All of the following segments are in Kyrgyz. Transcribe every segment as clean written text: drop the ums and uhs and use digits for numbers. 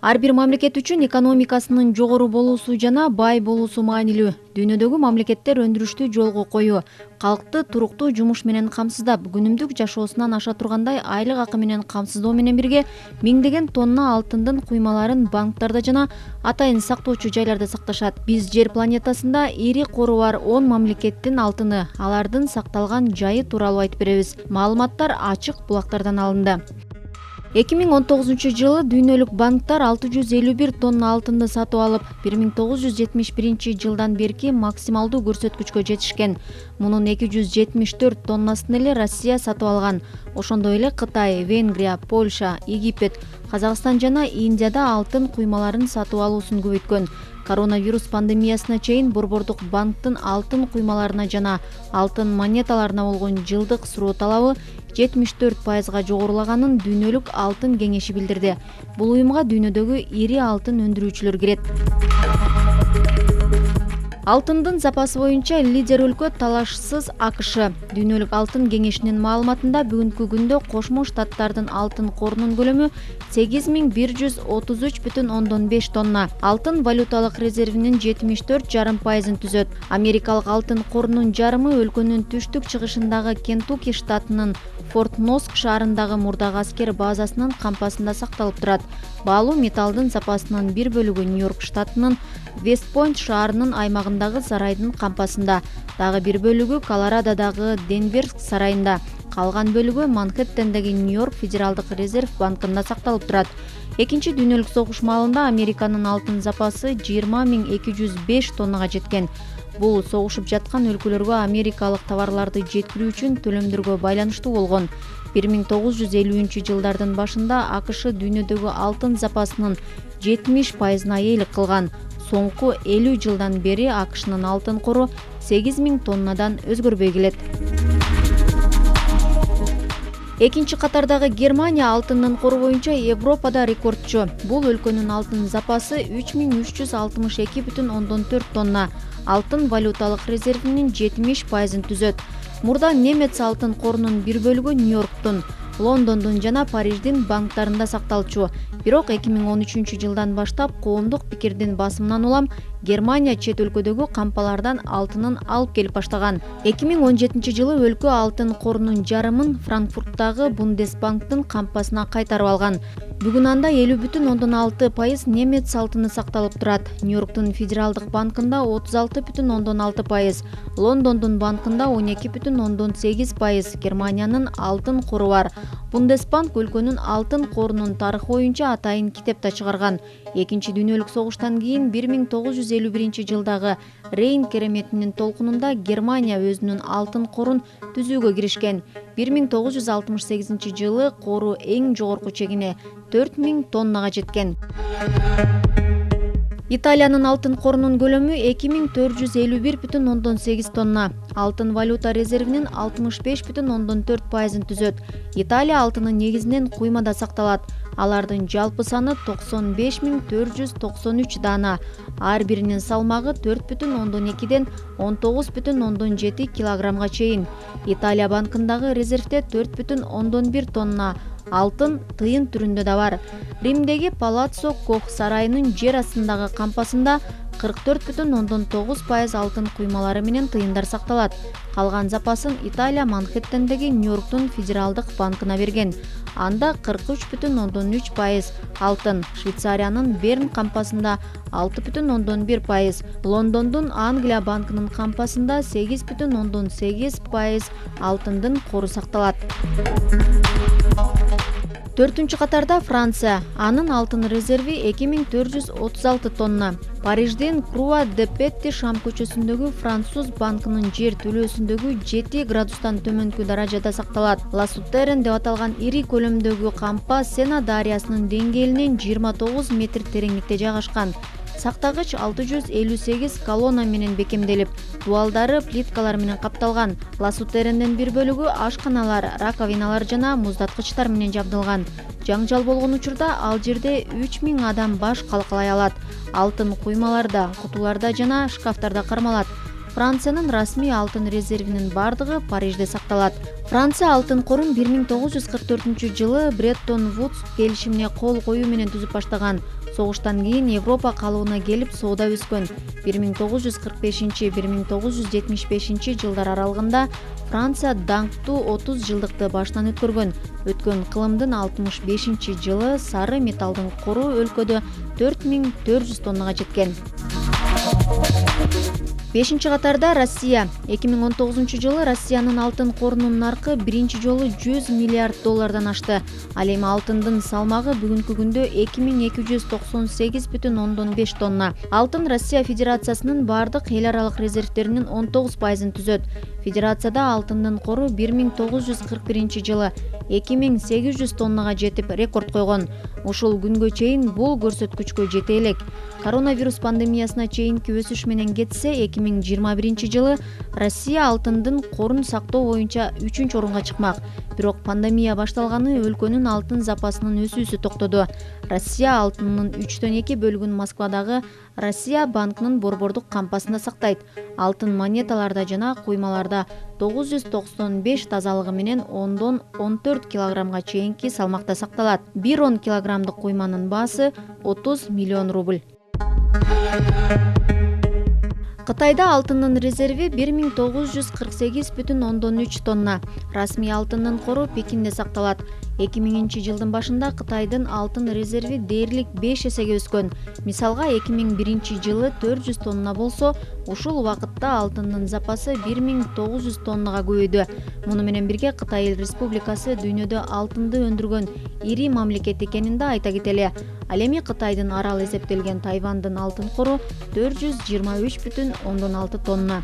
Ар бир мамлекет үчүн экономикасынын жогору болуусу жана бай болуусу маанилүү. Дүйнөдөгү мамлекеттер өндүрүштү жолго коюу, калкты туруктуу жумуш менен камсыздап, күнүмдүк жашоосунан аша тургандай айлык акы менен камсыздоо менен бирге миңдеген тонна алтындын куймаларын банктарда жана атайын сактоочу жайларда сакташат. Биз жер планетасында ири кору бар 10 мамлекеттин алтыны, алардын сакталган жайы тууралуу айтып беребиз. Маалыматтар ачык булактардан алынды. 2019 жылы дүйнөлүк банктар 651 тонна алтынды сатып алып, 1971 жылдан берки максималдуу көрсөткүчкө жетишкен. Мунун 274 тоннасын эле Россия сатып алган. Ошондой эле Кытай, Венгрия, Польша, Египет, Казакстан жана Индияда алтын куймаларын сатып алуусун көбөйткөн. Коронавирус пандемиясына чейин Борбордук банктын алтын куймаларына жана алтын монеталарына болгон жылдык суроо талабы 74%га жогорулаганын дүйнөлүк алтын кеңеши билдирди. Бул уюмга дүйнөдөгү ири алтын өндүрүүчүлөр кирет. Алтындын запасы боюнча лидер өлкө талашсыз АКШ. Дүйнөлүк алтын кеңешинин маалыматында бүгүнкү күндө Кошмо Штаттардын алтын корунун көлөмү 8133,5 тонна. Алтын валюталык резервинин 74,5%-ын түзөт. Америкалык алтын корунун жарымы өлкөнүн түштүк чыгышындагы Кентукки штатынын Форт Нокс шаарындагы мурдагы аскер базасынын кампасында сакталып турат. Баалуу металлдын запасынын бир бөлүгү Нью-Йорк штатынын Вест-Пойнт шаарынын аймагындагы сарайдын кампасында, дагы бир бөлүгү Колорадодагы Денверг сарайында, калган бөлүгү Манхэттендеги Нью-Йорк Федералдык резерв банкында сакталып турат. Экинчи дүйнөлүк согуш маалында Американын алтын запасы 20,205 тоннага жеткен. Бул согушуп жаткан өлкөлөргө америкалык товарларды жеткирүү үчүн төлөмдөргө байланыштуу болгон. 1950 жылдардын башында АКШ дүйнөдөгү алтын запасынын 70%-ына ээлик кылган. Соңку 50 жылдан бери АКШнын алтын кору 8000 тоннадан өзгөрбөй келет. Экинчи катардагы Германия алтындын кору боюнча Европада рекордчу. Бул өлкөнүн алтын запасы 3362,4 тонна. Алтын валюталык резервинин 70%-ын түзөт. Мурда немец алтын корунун бир бөлүгү Нью-Йорктун, Лондондун жана Париждин банктарында сакталчу. Бирок 2013 жылдан баштап коомдук пикирдин басымынан улам Германия чет өлкөдөгү кампалардан алтынын алып келип баштаган. 2017 жылы өлкө алтын корунун жарымын Франкфурттагы Бундесбанктын кампасына кайтарып алган. Бүгүн анда 50,6% немец алтыны сакталып турат. Нью-Йорктун Федералдык банкында 36,6%, Лондондун банкында 12,8% Германиянын алтын кору бар. Бундесбанк өлкөнүн алтын корунун тарыхы боюнча атайын китепте чыгарган. Экинчи дүйнөлүк согуштан кийин 1951 жылдагы Рейн кереметинин толкунунда Германия өзүнүн алтын корун түзүүгө киришкен. 1968 жылы кору эң жогорку чегине 4000 тоннага жеткен. Италиянын алтын корунун көлөмү 2451,8 тонна. Алтын валюта резервинин 65,4%-ын түзөт. Италия алтынын негизинен куймада сакталат. Алардын жалпы саны 95493 дана. Ар биринин салмагы 4,2ден 19,7 килограммга чейин. Италия банкындагы резервде 4,1 тонна алтын тыйын түрүндө да бар. Римдеги Палаццо Кох сарайынын жер астындагы кампасында 44,9% алтын куймалары менен тыйындар сакталат. Калган запасын Италия Манхэттендеги Нью-Йорктун Федералдык банкына берген. Анда 43,3% алтын, Швейцариянын Берн кампасында 6,1%, Лондондун Англия банкынын кампасында 8,8% алтындын кору сакталат. Төртүнчү катарда Франция. Анын алтын резерви 2436 тонна. Париждин Круа де Петти Шам көчөсүндөгү француз банкынын жер төлөөсүндөгү 7 градустан төмөнкү даражада сакталат. Ла Сутерен деп аталган ири көлөмдөгү кампа Сена дарыясынын деңгээлинен 29 метр тереңдикте жайгашкан. Сактагыч 658 колонна менен бекемделип, дуалдары плиткалар менен капталган. Ла Сутерендин бир бөлүгү ашканалар, раковиналар жана муздаткычтар менен жабдылган. Жаңжал болгон учурда ал жерде 3000 адам баш калкалай алат. Алтын куймаларда, кутуларда жана шкафтарда кармалат. Франциянын расмий алтын резервинин бардыгы Парижде сакталат. Франция алтын корун 1944 жылы Бреттон-Вудс келишимине кол коюу менен түзүп баштаган. Согуштан кийин Европа калыбына келип соода өскөн. 1945-1975 жылдар аралыгында Франция даңктуу 30 жылдыкты баштан өткөргөн. Өткөн кылымдын 65-жылы сары металлдын кору өлкөдө 4400 тоннага жеткен. 5-катарда Россия. 2019 Россиянын алтын корунун наркы биринчи жолу 100 миллиард доллардан ашты. Ал эми алтындын салмагы бүгүнкү күндө 2298,5 тонна. Алтын Россия Федерациясынын бардык эл аралык резервтеринин 19% түзөт. Федерацияда алтындын кору 1941 жылы 2800 тоннага жетип рекорд койгон. Ушул күнгө чейин бул көрсөткүчкө жете элек. Коронавирус пандемиясына чейинки өсүш менен кетсе, 2021 жылы Россия алтындын корун сактоо боюнча 3-орунга чыкмак. Бирок пандемия башталганы өлкөнүн алтын запасынын өсүүсү токтоду. Россия алтынынын 3/2 бөлүгүн Москвадагы Россия банкынын борбордук кампасында сактайт. Алтын монеталарда жана куймаларда 995 тазалыгы менен 10-14 килограммга чейинки салмакта сакталат. 1-10 килограммдык куйманын баасы 30 миллион рубль. Кытайда алтындын резерви 1948,3 тонна. Расмий алтындын кору Пекинде сакталат. 2000 жылдын башында Кытайдын алтын резерви дээрлик 5 эсеге өскөн. Мисалга 2001 жылы 400 тонна болсо, ушул убакытта алтындын запасы 1900 тоннага көбөйдү. Муну менен бирге Кытай Эл Республикасы дүйнөдө алтынды өндүргөн ири мамлекет экенин да айта кетели. Ал эми Кытайдын арал эсептелген Тайвандын алтын кору 423,6 тонна.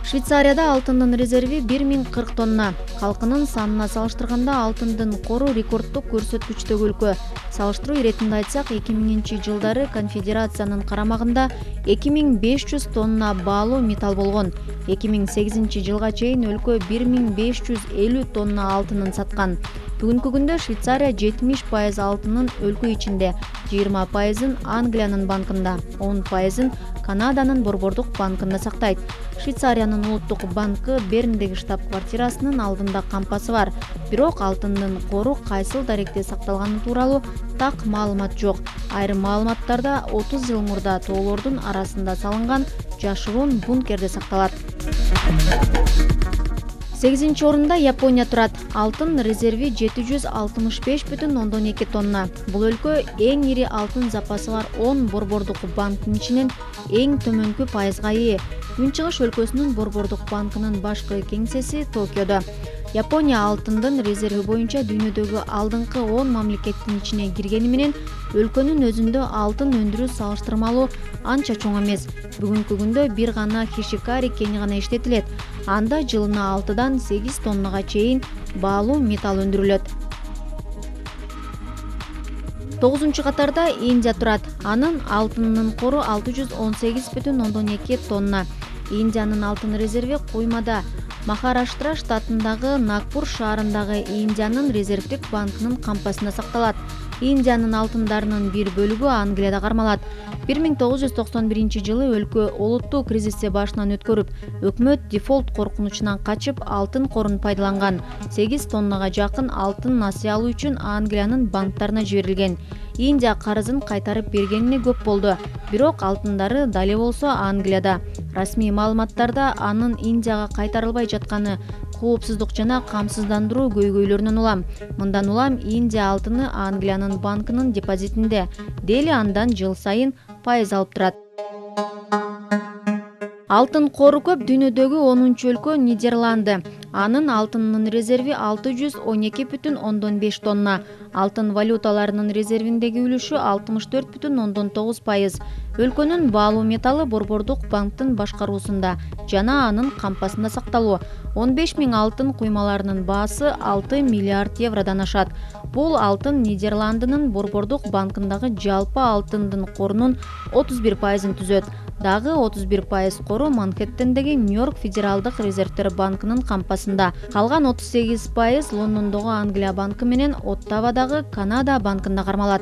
Швейцарияда алтындын резерви 1040 тонна. Калкынын санына салыштырганда алтындын кору рекорддук көрсөткүчтөгү өлкө. Салыштыруу иретинде айтсак, 2000 жылдары конфедерациянын карамагында 2500 тонна баалуу металл болгон. 2008 жылга чейин өлкө 1550 тонна алтынын саткан. Бүгүнкү күндө Швейцария 70% алтынын өлкө ичинде, 20%-ын Англиянын банкында, 10%-ын Канаданын борбордук банкында сактайт. Швейцариянын улуттук банкы Берндеги штаб-квартирасынын алдында кампасы бар. Бирок алтындын кору кайсыл даректе сакталганы тууралуу так маалымат жок. Айрым маалыматтарда 30 жыл мурда тоолордун арасында салынган жашыруун бункерде сакталат. 8-орунда Япония турат. Алтын резерви 765,2 тонна. Бул өлкө эң ири алтын запасы бар 10 борбордук банктын ичинен эң төмөнкү пайызга ээ. Күнчыгыш өлкөсүнүн борбордук банкынын башкы кеңсеси Токиодо. Япония алтындын резерви боюнча дүйнөдөгү алдыңкы 10 мамлекеттин ичине киргени менен өлкөнүн өзүндө алтын өндүрүү салыштырмалуу анча чоң эмес. Бүгүнкү күндө бир гана Хишикари кени гана иштетилет. Анда жылына 6-дан 8 тоннага чейин баалуу металл өндүрүлөт. 9-катарда Индия турат. Анын алтынынын кору 618,2 тонна. Индиянын алтын резерви куймада. Махараштра штатындагы Нагпур шаарындагы Индиянын резервдик банкынын кампасында сакталат. Индиянын алтындарынын бир бөлүгү Англияда кармалат. 1991 жылы өлкө олуттуу кризисти башынан өткөрүп, өкмөт дефолт коркунучунан качып алтын корун пайдаланган. 8 тоннага жакын алтын насыя алуу үчүн Англиянын банктарына жиберилген. Индия карызын кайтарып бергенине көп болду. Бирок алтындары дали болсо Англияда. Расмий маалыматтарда анын Индияга кайтарылбай жатканы коопсуздук жана камсыздандыруу көйгөйлөрүнөн улам. Мындан улам Индия алтыны Англиянын банкынын депозитинде. Дели андан жыл сайын пайыз алып турат. Алтын кору көп дүйнөдөгү 10-чу өлкө Нидерланды. Анын алтынынын резерви 612,5 тонна. Алтын валюталарынын резервиндеги үлүшү 64,9%. Өлкөнүн баалуу металлы борбордук банктын башкаруусунда жана анын кампасында сакталуу. 15 000 алтын куймаларынын баасы 6 миллиард евродон ашат. Бул алтын Нидерландынын борбордук банкындагы жалпы алтындын корунун 31%-ын түзөт. Дагы 31% кору Манхэттендеги Нью-Йорк Федералдык резервтер банкынын кампасында. Калган 38% Лондондогу Англия банкы менен Оттавадагы Канада банкында кармалат.